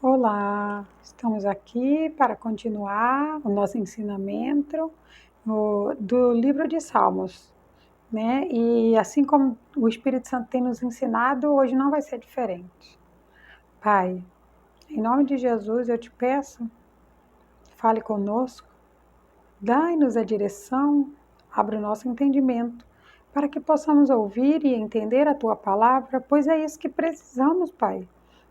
Olá, estamos aqui para continuar o nosso ensinamento do livro de Salmos, né? E assim como o Espírito Santo tem nos ensinado, hoje não vai ser diferente. Pai, em nome de Jesus eu te peço, fale conosco, dai-nos a direção, abra o nosso entendimento, para que possamos ouvir e entender a tua palavra, pois é isso que precisamos, Pai.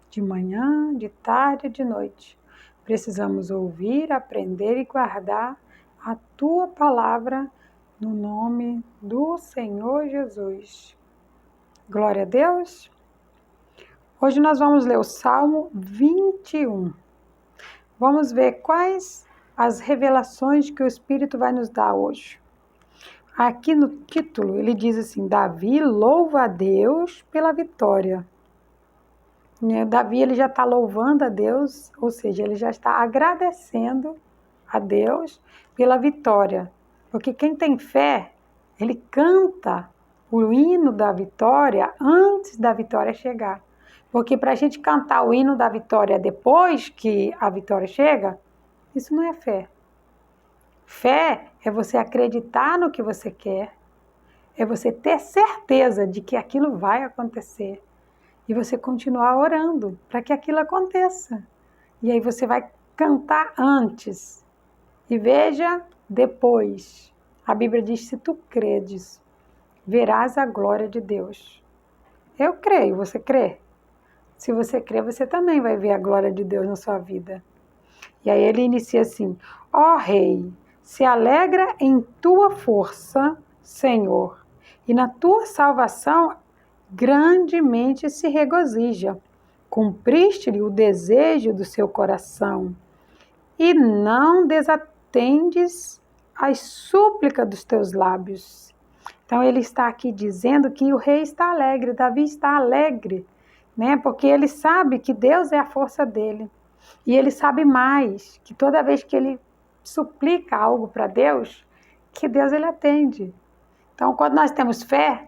De manhã, de tarde e de noite. Precisamos ouvir, aprender e guardar a tua palavra no nome do Senhor Jesus. Glória a Deus. Hoje nós vamos ler o Salmo 21. Vamos ver quais as revelações que o Espírito vai nos dar hoje. Aqui no título ele diz assim: Davi louva a Deus pela vitória. Davi ele já está louvando a Deus, ou seja, ele já está agradecendo a Deus pela vitória. Porque quem tem fé, ele canta o hino da vitória antes da vitória chegar. Porque para a gente cantar o hino da vitória depois que a vitória chega, isso não é fé. Fé é você acreditar no que você quer, é você ter certeza de que aquilo vai acontecer. E você continuar orando para que aquilo aconteça. E aí você vai cantar antes. E veja depois. A Bíblia diz: se tu credes, verás a glória de Deus. Eu creio, você crê? Se você crê, você também vai ver a glória de Deus na sua vida. E aí ele inicia assim: ó Rei, se alegra em tua força, Senhor, e na tua salvação grandemente se regozija. Cumpriste-lhe o desejo do seu coração e não desatendes as súplicas dos teus lábios. Então ele está aqui dizendo que o rei está alegre, Davi está alegre, né? Porque ele sabe que Deus é a força dele. E ele sabe mais, que toda vez que ele suplica algo para Deus, que Deus ele atende. Então quando nós temos fé,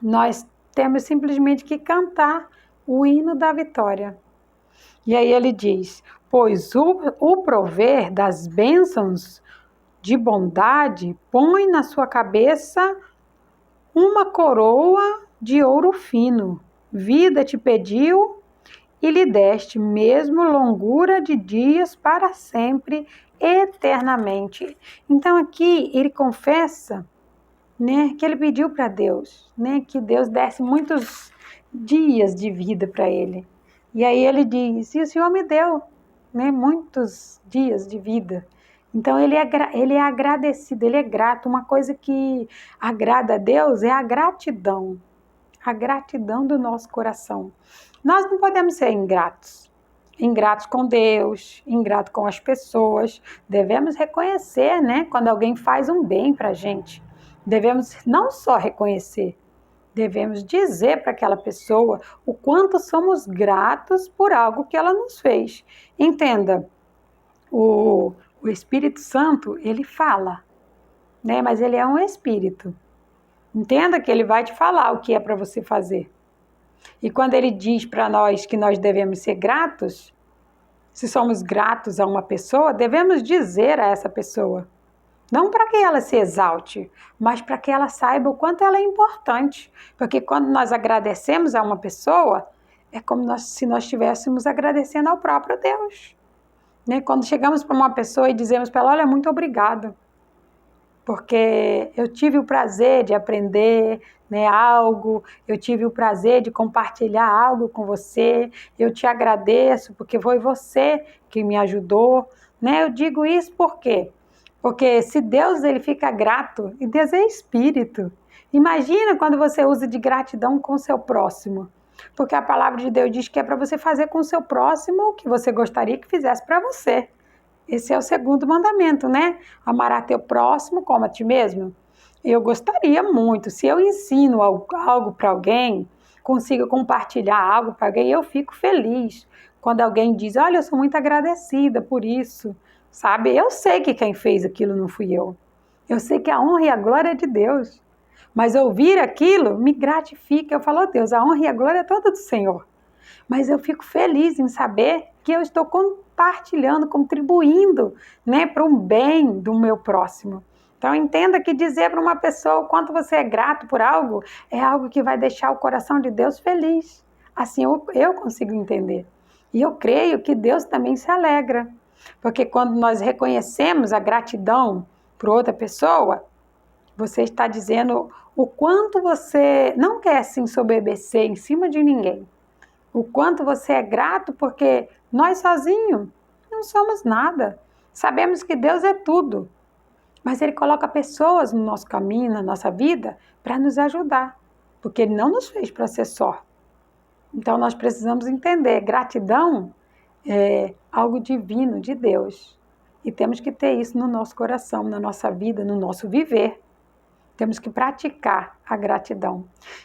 nós temos simplesmente que cantar o hino da vitória. E aí ele diz: pois o prover das bênçãos de bondade põe na sua cabeça uma coroa de ouro fino. Vida te pediu e lhe deste mesmo longura de dias para sempre, eternamente. Então aqui ele confessa, né, que ele pediu para Deus, né, que Deus desse muitos dias de vida para ele. E aí ele diz: e o Senhor me deu, né, muitos dias de vida. Então ele é agradecido, ele é grato. Uma coisa que agrada a Deus é a gratidão do nosso coração. Nós não podemos ser ingratos com Deus, ingrato com as pessoas. Devemos reconhecer, né, quando alguém faz um bem para a gente. Devemos não só reconhecer, devemos dizer para aquela pessoa o quanto somos gratos por algo que ela nos fez. Entenda, o Espírito Santo, ele fala, né? Mas ele é um espírito. Entenda que ele vai te falar o que é para você fazer. E quando ele diz para nós que nós devemos ser gratos, se somos gratos a uma pessoa, devemos dizer a essa pessoa. Não para que ela se exalte, mas para que ela saiba o quanto ela é importante. Porque quando nós agradecemos a uma pessoa, é como se nós estivéssemos agradecendo ao próprio Deus. Né? Quando chegamos para uma pessoa e dizemos para ela: olha, muito obrigado, porque eu tive o prazer de aprender, né, algo, eu tive o prazer de compartilhar algo com você, eu te agradeço porque foi você que me ajudou. Né? Eu digo isso por quê? Porque se Deus ele fica grato, e Deus é espírito. Imagina quando você usa de gratidão com o seu próximo. Porque a palavra de Deus diz que é para você fazer com o seu próximo o que você gostaria que fizesse para você. Esse é o segundo mandamento, né? Amar a teu próximo como a ti mesmo. Eu gostaria muito, se eu ensino algo para alguém, consigo compartilhar algo para alguém, eu fico feliz. Quando alguém diz: olha, eu sou muito agradecida por isso. Sabe, eu sei que quem fez aquilo não fui eu. Eu sei que a honra e a glória é de Deus. Mas ouvir aquilo me gratifica. Eu falo: oh, Deus, a honra e a glória é toda do Senhor. Mas eu fico feliz em saber que eu estou compartilhando, contribuindo, né, para um bem do meu próximo. Então entenda que dizer para uma pessoa o quanto você é grato por algo é algo que vai deixar o coração de Deus feliz. Assim eu consigo entender. E eu creio que Deus também se alegra. Porque quando nós reconhecemos a gratidão por outra pessoa, você está dizendo o quanto você não quer se ensoberbecer em cima de ninguém. O quanto você é grato porque nós sozinhos não somos nada. Sabemos que Deus é tudo. Mas Ele coloca pessoas no nosso caminho, na nossa vida, para nos ajudar. Porque Ele não nos fez para ser só. Então nós precisamos entender, gratidão é algo divino de Deus. E temos que ter isso no nosso coração, na nossa vida, no nosso viver. Temos que praticar a gratidão.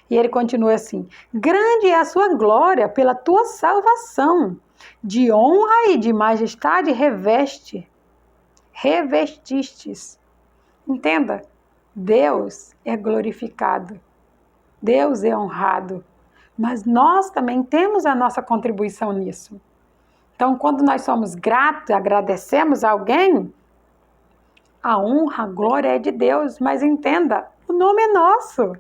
E ele continua assim: grande é a sua glória pela tua salvação, de honra e de majestade revestistes. Entenda, Deus é glorificado, Deus é honrado, mas nós também temos a nossa contribuição nisso. Então, quando nós somos gratos, agradecemos a alguém, a honra, a glória é de Deus, mas entenda, o nome é nosso.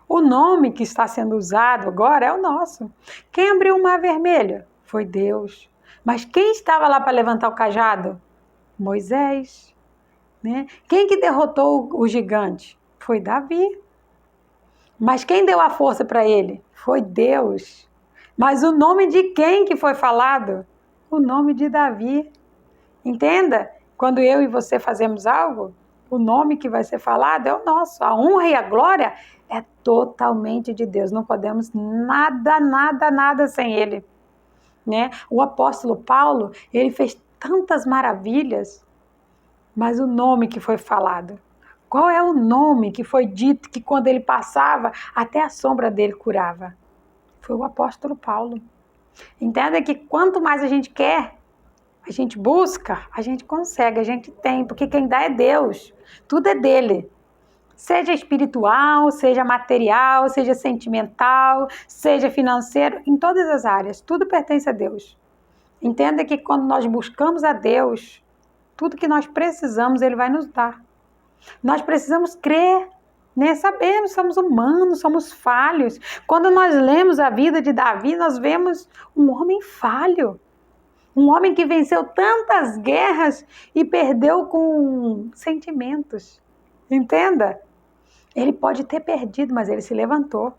O nome que está sendo usado agora é o nosso. Quem abriu o mar vermelho? Foi Deus. Mas quem estava lá para levantar o cajado? Moisés. Né? Quem que derrotou o gigante? Foi Davi. Mas quem deu a força para ele? Foi Deus. Mas o nome de quem que foi falado? O nome de Davi. Entenda? Quando eu e você fazemos algo, o nome que vai ser falado é o nosso. A honra e a glória é totalmente de Deus. Não podemos nada sem Ele. Né? O apóstolo Paulo, ele fez tantas maravilhas, mas o nome que foi falado. Qual é o nome que foi dito que quando ele passava, até a sombra dele curava? Foi o apóstolo Paulo. Entenda que quanto mais a gente quer, a gente busca, a gente consegue, a gente tem, porque quem dá é Deus, tudo é dele. Seja espiritual, seja material, seja sentimental, seja financeiro, em todas as áreas, tudo pertence a Deus. Entenda que quando nós buscamos a Deus, tudo que nós precisamos, Ele vai nos dar. Nós precisamos crer, né? Sabemos, somos humanos, somos falhos. Quando nós lemos a vida de Davi, nós vemos um homem falho. Um homem que venceu tantas guerras e perdeu com sentimentos. Entenda? Ele pode ter perdido, mas ele se levantou.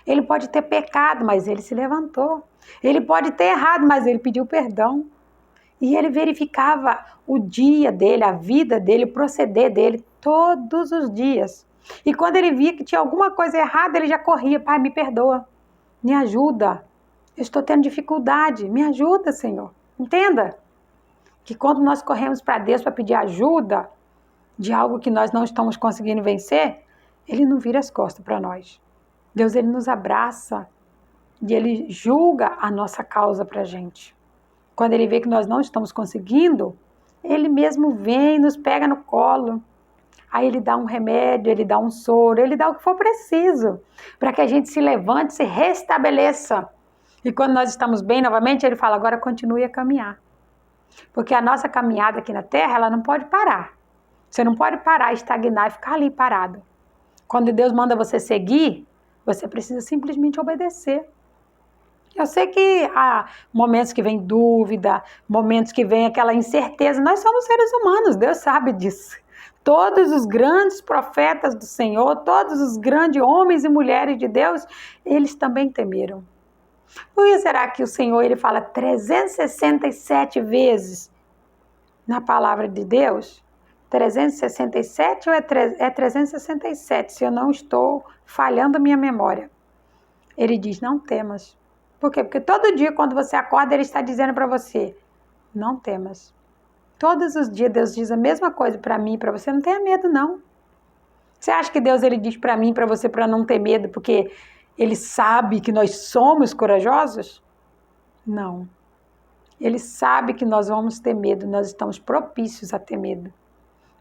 Ele pode ter pecado, mas ele se levantou. Ele pode ter errado, mas ele pediu perdão. E ele verificava o dia dele, a vida dele, o proceder dele, todos os dias. E quando ele via que tinha alguma coisa errada, ele já corria: Pai, me perdoa, me ajuda. Eu estou tendo dificuldade, me ajuda, Senhor. Entenda que quando nós corremos para Deus para pedir ajuda de algo que nós não estamos conseguindo vencer, Ele não vira as costas para nós. Deus, Ele nos abraça e Ele julga a nossa causa para a gente. Quando Ele vê que nós não estamos conseguindo, Ele mesmo vem e nos pega no colo. Aí Ele dá um remédio, Ele dá um soro, Ele dá o que for preciso para que a gente se levante, se restabeleça. E quando nós estamos bem novamente, Ele fala: agora continue a caminhar. Porque a nossa caminhada aqui na Terra, ela não pode parar. Você não pode parar, estagnar e ficar ali parado. Quando Deus manda você seguir, você precisa simplesmente obedecer. Eu sei que há momentos que vem dúvida, momentos que vem aquela incerteza. Nós somos seres humanos, Deus sabe disso. Todos os grandes profetas do Senhor, todos os grandes homens e mulheres de Deus, eles também temeram. Por que será que o Senhor ele fala 367 vezes na palavra de Deus? 367 ou é 367, se eu não estou falhando a minha memória. Ele diz: não temas. Por quê? Porque todo dia quando você acorda, Ele está dizendo para você: não temas. Todos os dias Deus diz a mesma coisa para mim e para você: não tenha medo não. Você acha que Deus ele diz para mim e para você para não ter medo porque Ele sabe que nós somos corajosos? Não. Ele sabe que nós vamos ter medo, nós estamos propícios a ter medo.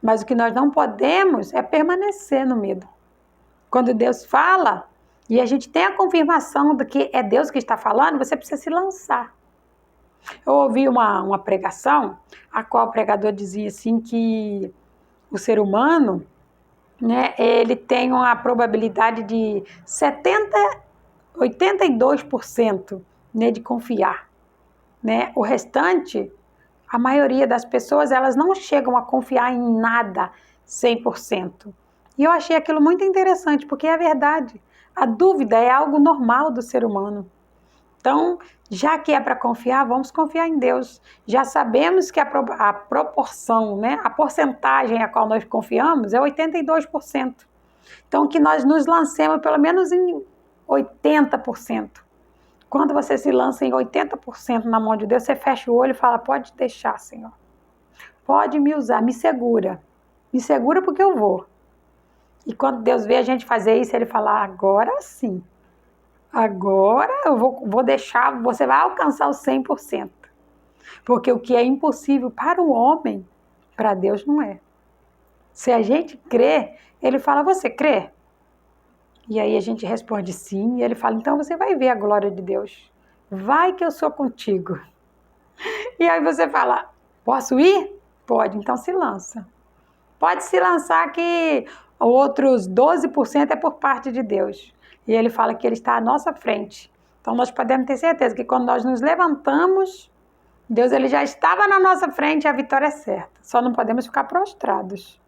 Mas o que nós não podemos é permanecer no medo. Quando Deus fala, e a gente tem a confirmação de que é Deus que está falando, você precisa se lançar. Eu ouvi uma pregação, a qual o pregador dizia assim que o ser humano, né, ele tem uma probabilidade de 82%, né, de confiar, né? O restante, a maioria das pessoas, elas não chegam a confiar em nada 100%. E eu achei aquilo muito interessante, porque é verdade. A dúvida é algo normal do ser humano. Então, já que é para confiar, vamos confiar em Deus. Já sabemos que a proporção, né, a porcentagem a qual nós confiamos é 82%. Então, que nós nos lancemos pelo menos em 80%. Quando você se lança em 80% na mão de Deus, você fecha o olho e fala, pode deixar, Senhor. Pode me usar, me segura. Me segura porque eu vou. E quando Deus vê a gente fazer isso, Ele fala, agora sim. Agora eu vou deixar, você vai alcançar o 100%. Porque o que é impossível para o homem, para Deus não é. Se a gente crê, Ele fala, você crê? E aí a gente responde sim, e Ele fala, então você vai ver a glória de Deus. Vai que eu sou contigo. E aí você fala, posso ir? Pode, então se lança. Pode se lançar que outros 12% é por parte de Deus. E Ele fala que Ele está à nossa frente. Então nós podemos ter certeza que quando nós nos levantamos, Deus ele já estava na nossa frente e a vitória é certa. Só não podemos ficar prostrados.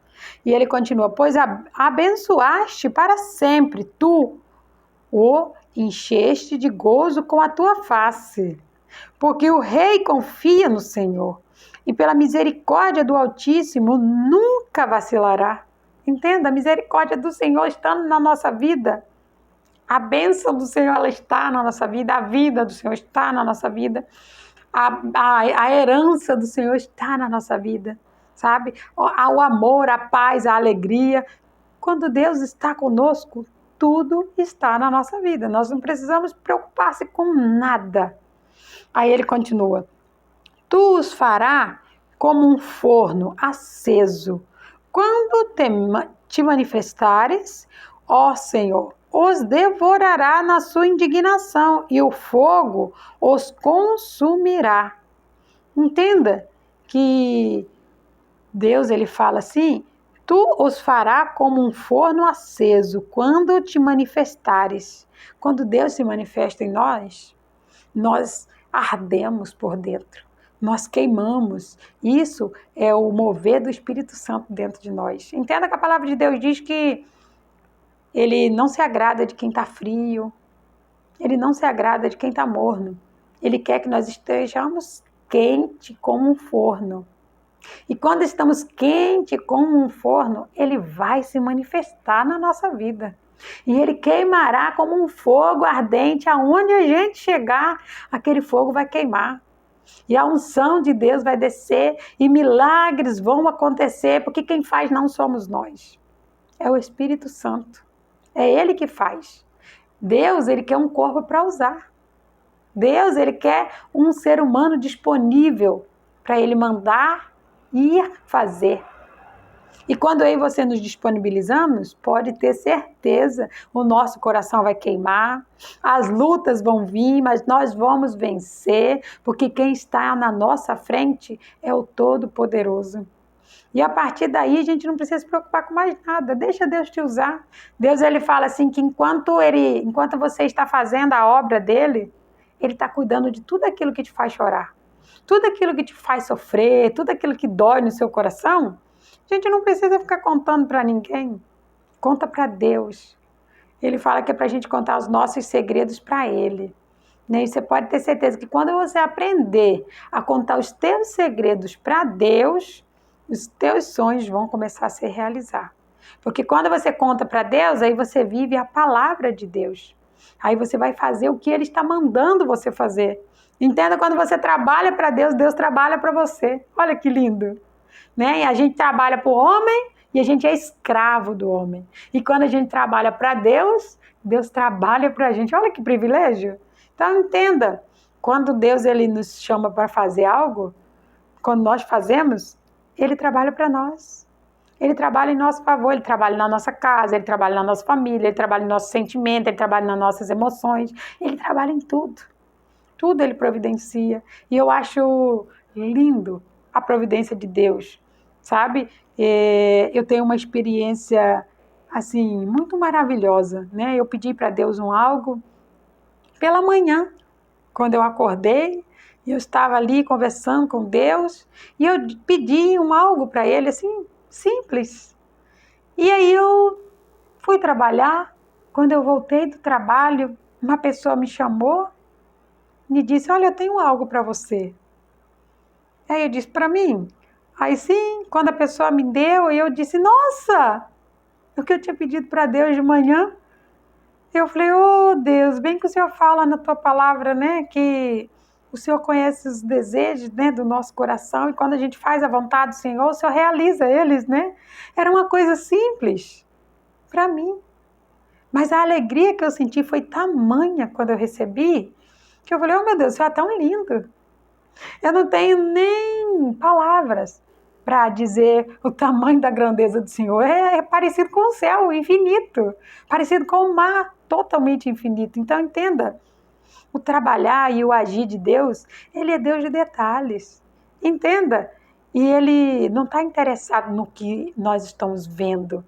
E Ele continua, pois abençoaste para sempre, tu o encheste de gozo com a tua face. Porque o rei confia no Senhor e pela misericórdia do Altíssimo nunca vacilará. Entenda, a misericórdia do Senhor estando na nossa vida. A bênção do Senhor ela está na nossa vida, a vida do Senhor está na nossa vida. A herança do Senhor está na nossa vida, sabe? O amor, a paz, a alegria. Quando Deus está conosco, tudo está na nossa vida. Nós não precisamos preocupar-se com nada. Aí ele continua, tu os fará como um forno aceso. Quando te manifestares, ó Senhor, os devorará na sua indignação e o fogo os consumirá. Entenda que Deus ele fala assim, tu os fará como um forno aceso quando te manifestares. Quando Deus se manifesta em nós ardemos por dentro, nós queimamos. Isso é o mover do Espírito Santo dentro de nós. Entenda que a palavra de Deus diz que Ele não se agrada de quem está frio, Ele não se agrada de quem está morno. Ele quer que nós estejamos quente como um forno. E quando estamos quente como um forno, Ele vai se manifestar na nossa vida. E Ele queimará como um fogo ardente, aonde a gente chegar, aquele fogo vai queimar. E a unção de Deus vai descer e milagres vão acontecer, porque quem faz não somos nós. É o Espírito Santo. É Ele que faz. Deus, Ele quer um corpo para usar. Deus, Ele quer um ser humano disponível para Ele mandar ir fazer. E quando eu e você nos disponibilizamos, pode ter certeza, o nosso coração vai queimar, as lutas vão vir, mas nós vamos vencer, porque quem está na nossa frente é o Todo-Poderoso. E a partir daí a gente não precisa se preocupar com mais nada, deixa Deus te usar. Deus ele fala assim que enquanto você está fazendo a obra dele, Ele está cuidando de tudo aquilo que te faz chorar. Tudo aquilo que te faz sofrer, tudo aquilo que dói no seu coração, a gente não precisa ficar contando para ninguém. Conta para Deus. Ele fala que é para a gente contar os nossos segredos para Ele. E você pode ter certeza que quando você aprender a contar os teus segredos para Deus, os teus sonhos vão começar a se realizar. Porque quando você conta para Deus, aí você vive a palavra de Deus. Aí você vai fazer o que Ele está mandando você fazer. Entenda, quando você trabalha para Deus, Deus trabalha para você. Olha que lindo. Né? E a gente trabalha para o homem e a gente é escravo do homem. E quando a gente trabalha para Deus, Deus trabalha para a gente. Olha que privilégio. Então entenda, quando Deus ele nos chama para fazer algo, quando nós fazemos, Ele trabalha para nós. Ele trabalha em nosso favor, Ele trabalha na nossa casa, Ele trabalha na nossa família, Ele trabalha em nosso sentimento, Ele trabalha nas nossas emoções, Ele trabalha em tudo. tudo Ele providencia. E eu acho lindo a providência de Deus, sabe? Eu tenho uma experiência, assim, muito maravilhosa, né? Eu pedi para Deus algo pela manhã, quando eu acordei, e eu estava ali conversando com Deus, e eu pedi algo para Ele, assim, simples. E aí eu fui trabalhar. Quando eu voltei do trabalho, uma pessoa me chamou, me disse, olha, eu tenho algo para você. Aí eu disse, para mim? Aí sim, quando a pessoa me deu, eu disse, nossa, o que eu tinha pedido para Deus de manhã. Eu falei, oh Deus, bem que o Senhor fala na tua palavra, né, que o Senhor conhece os desejos, né, do nosso coração, e quando a gente faz a vontade do Senhor, o Senhor realiza eles, né? Era uma coisa simples para mim. Mas a alegria que eu senti foi tamanha quando eu recebi, que eu falei, oh meu Deus, o Senhor é tão lindo. Eu não tenho nem palavras para dizer o tamanho da grandeza do Senhor. É parecido com o céu infinito, parecido com o mar totalmente infinito. Então entenda, o trabalhar e o agir de Deus, Ele é Deus de detalhes. Entenda, e Ele não está interessado no que nós estamos vendo.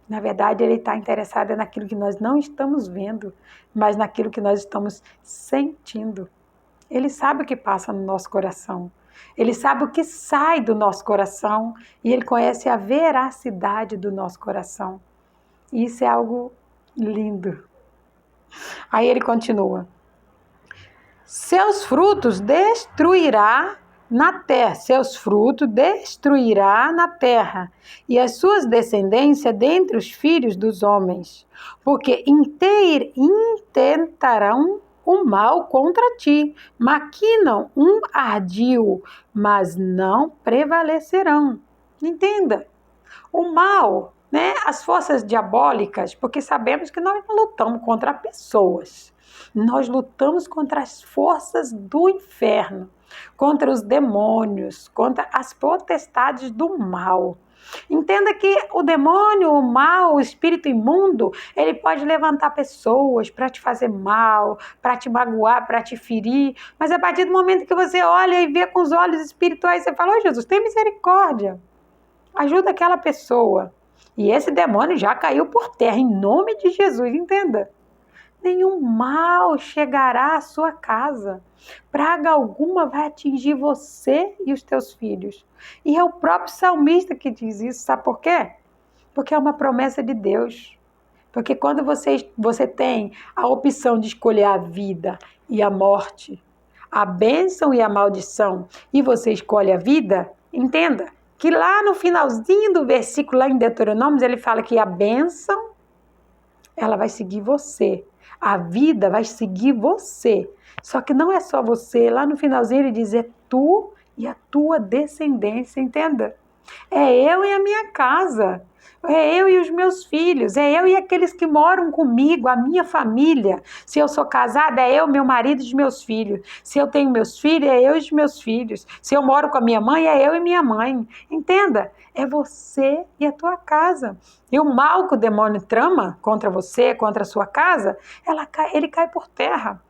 Na verdade, Ele está interessado naquilo que nós não estamos vendo, mas naquilo que nós estamos sentindo. Ele sabe o que passa no nosso coração. Ele sabe o que sai do nosso coração e Ele conhece a veracidade do nosso coração. E isso é algo lindo. Aí ele continua. Seus frutos destruirá na terra, e as suas descendências dentre os filhos dos homens, porque intentarão o mal contra ti, maquinam ardil, mas não prevalecerão. Entenda, o mal, né, as forças diabólicas, porque sabemos que nós não lutamos contra pessoas, nós lutamos contra as forças do inferno, contra os demônios, contra as potestades do mal. Entenda que o demônio, o mal, o espírito imundo, ele pode levantar pessoas para te fazer mal, para te magoar, para te ferir, mas a partir do momento que você olha e vê com os olhos espirituais, você fala, oh, Jesus, tem misericórdia, ajuda aquela pessoa. E esse demônio já caiu por terra, em nome de Jesus, entenda. Nenhum mal chegará à sua casa. Praga alguma vai atingir você e os teus filhos. E é o próprio salmista que diz isso, sabe por quê? Porque é uma promessa de Deus. Porque quando você tem a opção de escolher a vida e a morte, a bênção e a maldição, e você escolhe a vida, entenda que lá no finalzinho do versículo, lá em Deuteronômio, ele fala que a bênção, ela vai seguir você. A vida vai seguir você. Só que não é só você. Lá no finalzinho ele diz, é tu e a tua descendência, entenda? É eu e a minha casa. É eu e os meus filhos. É eu e aqueles que moram comigo, a minha família. Se eu sou casada, é eu, meu marido e os meus filhos. Se eu tenho meus filhos, é eu e os meus filhos. Se eu moro com a minha mãe, é eu e minha mãe. Entenda? É você e a tua casa. E o mal que o demônio trama contra você, contra a sua casa, ele cai por terra.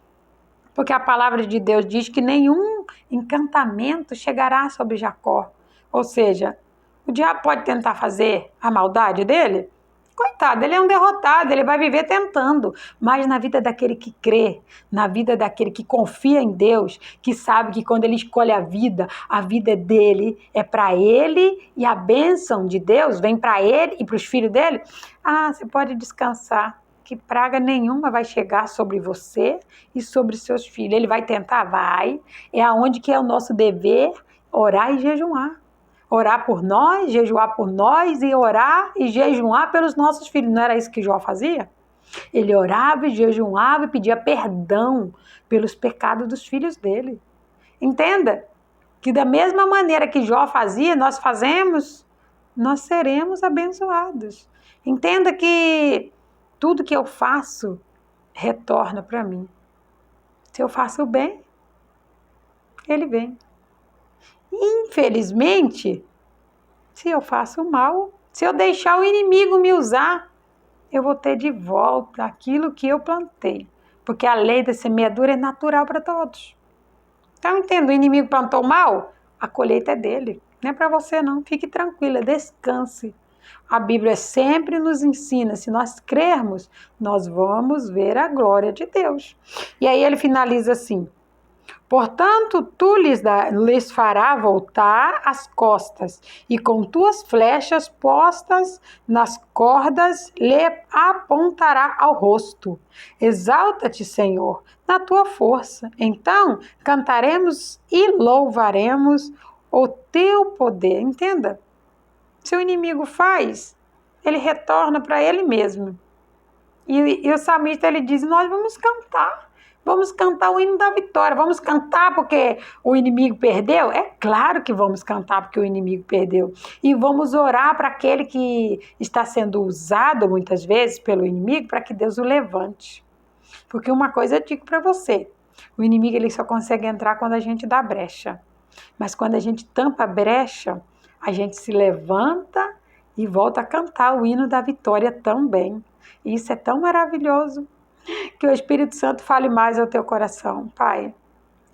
Porque a palavra de Deus diz que nenhum encantamento chegará sobre Jacó. Ou seja, o diabo pode tentar fazer a maldade dele? Coitado, ele é um derrotado, ele vai viver tentando. Mas na vida daquele que crê, na vida daquele que confia em Deus, que sabe que quando ele escolhe a vida é dele, é para ele, e a bênção de Deus vem para ele e para os filhos dele, você pode descansar, que praga nenhuma vai chegar sobre você e sobre seus filhos. Ele vai tentar? Vai. É aonde que é o nosso dever, orar e jejuar. Orar por nós, jejuar por nós e orar e jejuar pelos nossos filhos. Não era isso que Jó fazia? Ele orava e jejuava e pedia perdão pelos pecados dos filhos dele. Entenda que da mesma maneira que Jó fazia, nós fazemos, nós seremos abençoados. Entenda que tudo que eu faço retorna para mim. Se eu faço o bem, ele vem. Infelizmente, se eu faço o mal, se eu deixar o inimigo me usar, eu vou ter de volta aquilo que eu plantei. porque a lei da semeadura é natural para todos. Então, entendo, o inimigo plantou mal, a colheita é dele, não é para você não, fique tranquila, descanse. A Bíblia sempre nos ensina, se nós crermos, nós vamos ver a glória de Deus. E aí ele finaliza assim: portanto, tu lhes fará voltar as costas, e com tuas flechas postas nas cordas lhe apontará ao rosto. Exalta-te, Senhor, na tua força. Então cantaremos e louvaremos o teu poder. Entenda? Se o inimigo faz, ele retorna para ele mesmo. E o salmista ele diz: nós vamos cantar. Vamos cantar o hino da vitória. Vamos cantar porque o inimigo perdeu? É claro que vamos cantar porque o inimigo perdeu. E vamos orar para aquele que está sendo usado muitas vezes pelo inimigo para que Deus o levante. Porque uma coisa eu digo para você: o inimigo ele só consegue entrar quando a gente dá brecha. Mas quando a gente tampa a brecha, a gente se levanta e volta a cantar o hino da vitória também. E isso é tão maravilhoso. Que o Espírito Santo fale mais ao teu coração. Pai,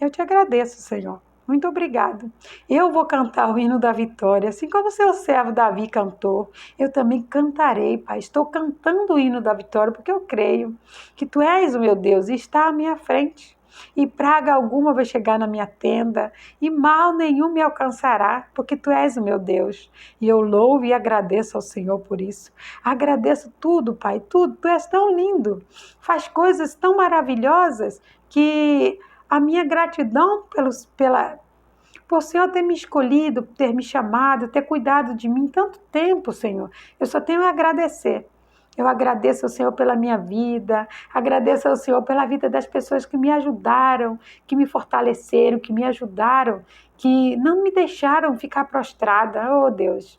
eu te agradeço, Senhor. Muito obrigado. Eu vou cantar o hino da vitória, assim como o seu servo Davi cantou. Eu também cantarei, Pai. Estou cantando o hino da vitória porque eu creio que Tu és o meu Deus e está à minha frente. E praga alguma vai chegar na minha tenda, e mal nenhum me alcançará, porque Tu és o meu Deus. E eu louvo e agradeço ao Senhor por isso. Agradeço tudo, Pai, tudo. Tu és tão lindo, faz coisas tão maravilhosas que a minha gratidão por o Senhor ter me escolhido, ter me chamado, ter cuidado de mim tanto tempo, Senhor. Eu só tenho a agradecer. Eu agradeço ao Senhor pela minha vida, agradeço ao Senhor pela vida das pessoas que me ajudaram, que me fortaleceram, que me ajudaram, que não me deixaram ficar prostrada. Oh, Deus,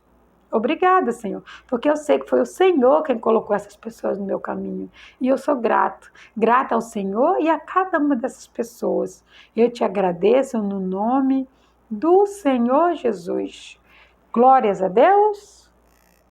obrigada, Senhor, porque eu sei que foi o Senhor quem colocou essas pessoas no meu caminho. E eu sou grata ao Senhor e a cada uma dessas pessoas. Eu te agradeço no nome do Senhor Jesus. Glórias a Deus.